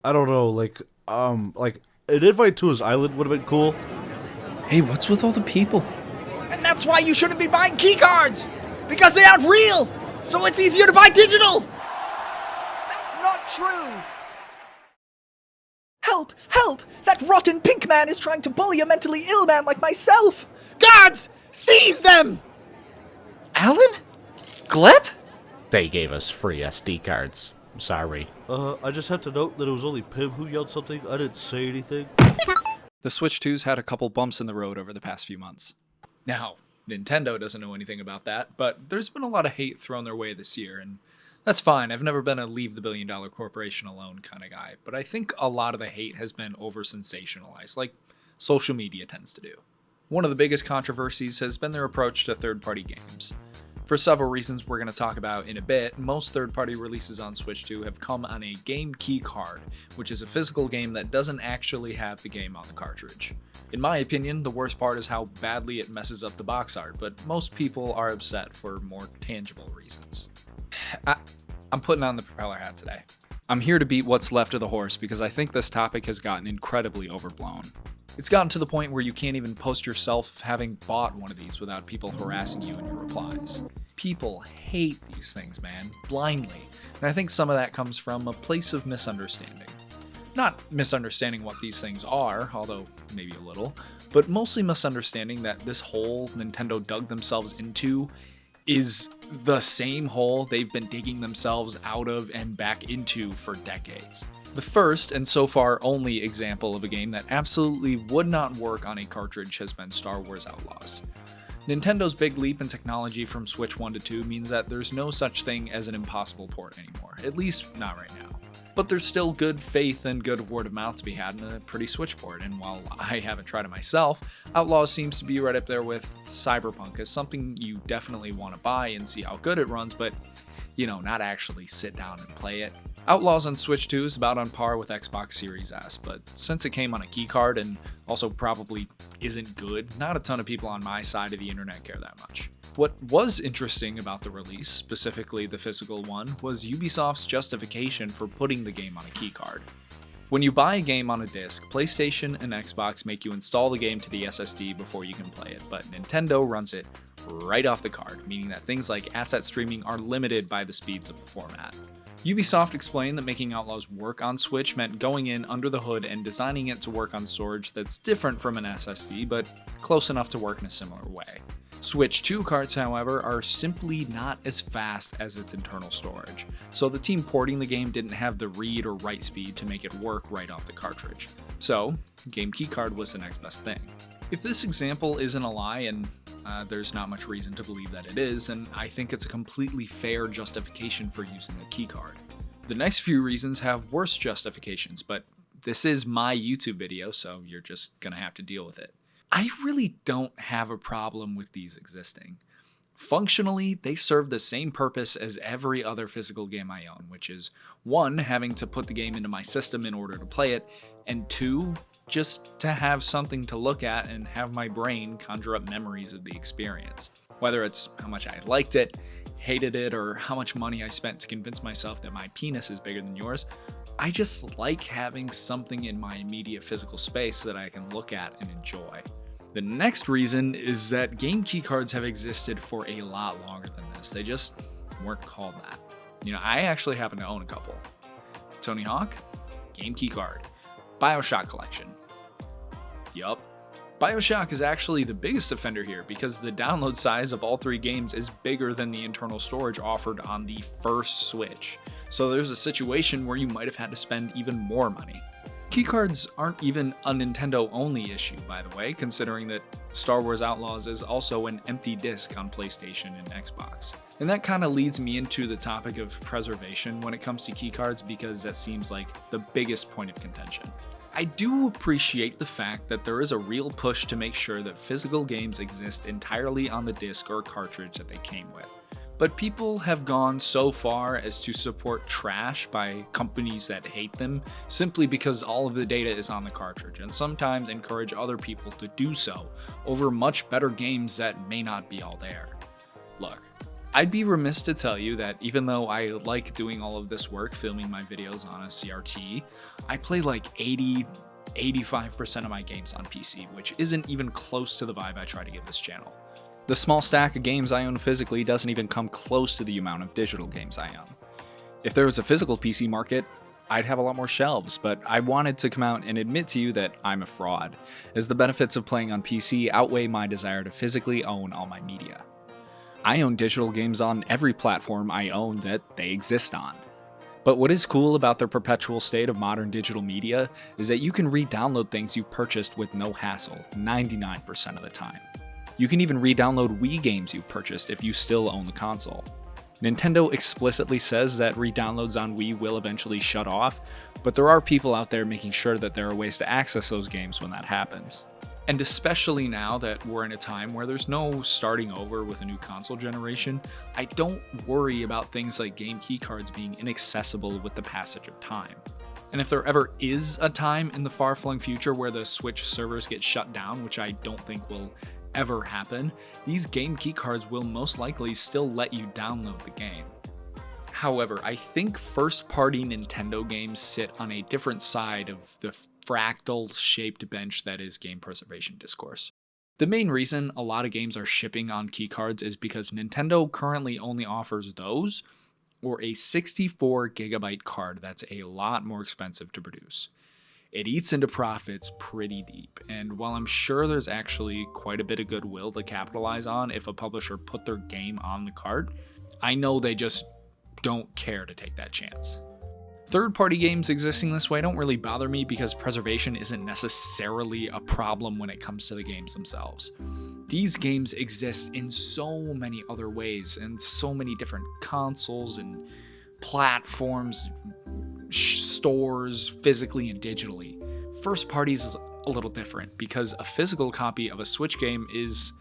I don't know, like an invite to his island would have been cool. Hey, what's with all the people? And that's why you shouldn't be buying keycards! Because they aren't real! So it's easier to buy digital! That's not true! Help! Help! That rotten pink man is trying to bully a mentally ill man like myself! Guards! Seize them! Alan? Gleb? They gave us free SD cards. Sorry. I just have to note that it was only Pim who yelled something. I didn't say anything. The Switch 2's had a couple bumps in the road over the past few months. Now, Nintendo doesn't know anything about that, but there's been a lot of hate thrown their way this year, and that's fine. I've never been a leave the billion-dollar corporation alone kind of guy, but I think a lot of the hate has been over-sensationalized, like social media tends to do. One of the biggest controversies has been their approach to third-party games. For several reasons we're going to talk about in a bit, most third-party releases on Switch 2 have come on a game key card, which is a physical game that doesn't actually have the game on the cartridge. In my opinion, the worst part is how badly it messes up the box art, but most people are upset for more tangible reasons. I'm putting on the propeller hat today. I'm here to beat what's left of the horse because I think this topic has gotten incredibly overblown. It's gotten to the point where you can't even post yourself having bought one of these without people harassing you in your replies. People hate these things, man, blindly, and I think some of that comes from a place of misunderstanding. Not misunderstanding what these things are, although maybe a little, but mostly misunderstanding that this hole Nintendo dug themselves into is the same hole they've been digging themselves out of and back into for decades. The first, and so far only, example of a game that absolutely would not work on a cartridge has been Star Wars Outlaws. Nintendo's big leap in technology from Switch 1 to 2 means that there's no such thing as an impossible port anymore, at least not right now. But there's still good faith and good word of mouth to be had in a pretty Switch port, and while I haven't tried it myself, Outlaws seems to be right up there with Cyberpunk as something you definitely want to buy and see how good it runs, but, not actually sit down and play it. Outlaws on Switch 2 is about on par with Xbox Series S, but since it came on a keycard and also probably isn't good, not a ton of people on my side of the internet care that much. What was interesting about the release, specifically the physical one, was Ubisoft's justification for putting the game on a keycard. When you buy a game on a disc, PlayStation and Xbox make you install the game to the SSD before you can play it, but Nintendo runs it right off the card, meaning that things like asset streaming are limited by the speeds of the format. Ubisoft explained that making Outlaws work on Switch meant going in under the hood and designing it to work on storage that's different from an SSD, but close enough to work in a similar way. Switch 2 cards, however, are simply not as fast as its internal storage, so the team porting the game didn't have the read or write speed to make it work right off the cartridge. So, Game Keycard was the next best thing. If this example isn't a lie, and there's not much reason to believe that it is, then I think it's a completely fair justification for using a keycard. The next few reasons have worse justifications, but this is my YouTube video, so you're just gonna have to deal with it. I really don't have a problem with these existing. Functionally, they serve the same purpose as every other physical game I own, which is 1, having to put the game into my system in order to play it, and 2, just to have something to look at and have my brain conjure up memories of the experience. Whether it's how much I liked it, hated it, or how much money I spent to convince myself that my penis is bigger than yours, I just like having something in my immediate physical space that I can look at and enjoy. The next reason is that game keycards have existed for a lot longer than this. They just weren't called that. I actually happen to own a couple. Tony Hawk, game keycard. BioShock collection. Yup. BioShock is actually the biggest offender here because the download size of all 3 games is bigger than the internal storage offered on the first Switch. So there's a situation where you might have had to spend even more money. Keycards aren't even a Nintendo-only issue, by the way, considering that Star Wars Outlaws is also an empty disc on PlayStation and Xbox. And that kind of leads me into the topic of preservation when it comes to keycards because that seems like the biggest point of contention. I do appreciate the fact that there is a real push to make sure that physical games exist entirely on the disc or cartridge that they came with. But people have gone so far as to support trash by companies that hate them simply because all of the data is on the cartridge, and sometimes encourage other people to do so over much better games that may not be all there. Look, I'd be remiss to tell you that even though I like doing all of this work, filming my videos on a CRT, I play like 85% of my games on PC, which isn't even close to the vibe I try to give this channel. The small stack of games I own physically doesn't even come close to the amount of digital games I own. If there was a physical PC market, I'd have a lot more shelves, but I wanted to come out and admit to you that I'm a fraud, as the benefits of playing on PC outweigh my desire to physically own all my media. I own digital games on every platform I own that they exist on. But what is cool about the perpetual state of modern digital media is that you can re-download things you've purchased with no hassle 99% of the time. You can even re-download Wii games you've purchased if you still own the console. Nintendo explicitly says that re-downloads on Wii will eventually shut off, but there are people out there making sure that there are ways to access those games when that happens. And especially now that we're in a time where there's no starting over with a new console generation, I don't worry about things like game keycards being inaccessible with the passage of time. And if there ever is a time in the far-flung future where the Switch servers get shut down, which I don't think will ever happen, these game keycards will most likely still let you download the game. However, I think first-party Nintendo games sit on a different side of the fractal-shaped bench that is game preservation discourse. The main reason a lot of games are shipping on keycards is because Nintendo currently only offers those, or a 64GB card that's a lot more expensive to produce. It eats into profits pretty deep, and while I'm sure there's actually quite a bit of goodwill to capitalize on if a publisher put their game on the card, I know they just don't care to take that chance. Third-party games existing this way don't really bother me because preservation isn't necessarily a problem when it comes to the games themselves. These games exist in so many other ways and so many different consoles and platforms, stores, physically and digitally. First parties is a little different because a physical copy of a Switch game is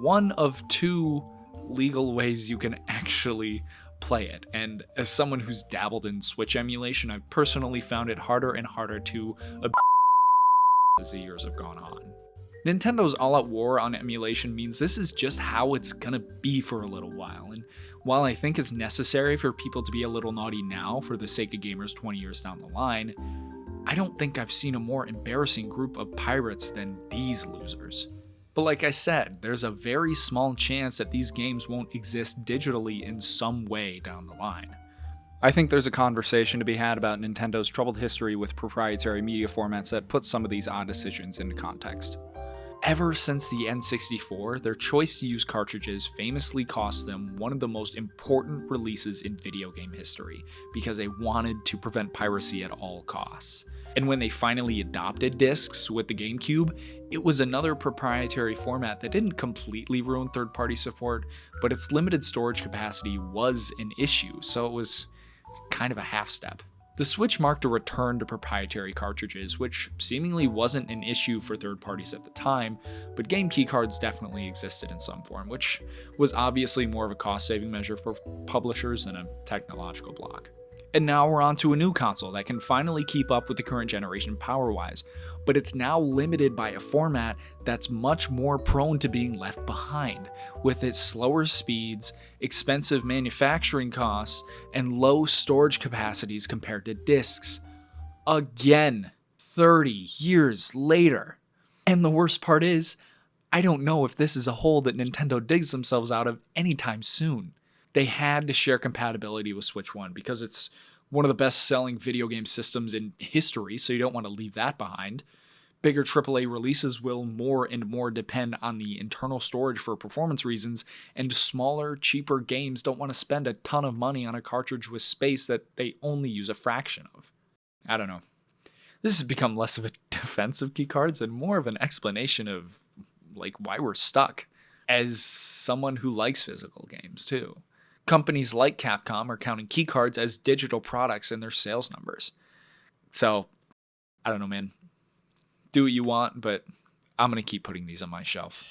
one of two legal ways you can actually play it. And as someone who's dabbled in Switch emulation, I've personally found it harder and harder to as the years have gone on. Nintendo's all-out war on emulation means this is just how it's gonna be for a little while, and while I think it's necessary for people to be a little naughty now for the sake of gamers 20 years down the line, I don't think I've seen a more embarrassing group of pirates than these losers. But like I said, there's a very small chance that these games won't exist digitally in some way down the line. I think there's a conversation to be had about Nintendo's troubled history with proprietary media formats that puts some of these odd decisions into context. Ever since the N64, their choice to use cartridges famously cost them one of the most important releases in video game history because they wanted to prevent piracy at all costs. And when they finally adopted discs with the GameCube, it was another proprietary format that didn't completely ruin third-party support, but its limited storage capacity was an issue, so it was kind of a half step. The Switch marked a return to proprietary cartridges, which seemingly wasn't an issue for third parties at the time, but game keycards definitely existed in some form, which was obviously more of a cost-saving measure for publishers than a technological block. And now we're on to a new console that can finally keep up with the current generation power-wise, but it's now limited by a format that's much more prone to being left behind, with its slower speeds, expensive manufacturing costs, and low storage capacities compared to discs. Again, 30 years later. And the worst part is, I don't know if this is a hole that Nintendo digs themselves out of anytime soon. They had to share compatibility with Switch 1 because it's one of the best-selling video game systems in history, so you don't want to leave that behind. Bigger AAA releases will more and more depend on the internal storage for performance reasons, and smaller, cheaper games don't want to spend a ton of money on a cartridge with space that they only use a fraction of. I don't know. This has become less of a defense of keycards and more of an explanation of why we're stuck, as someone who likes physical games too. Companies like Capcom are counting keycards as digital products in their sales numbers. So, I don't know, man. Do what you want, but I'm going to keep putting these on my shelf.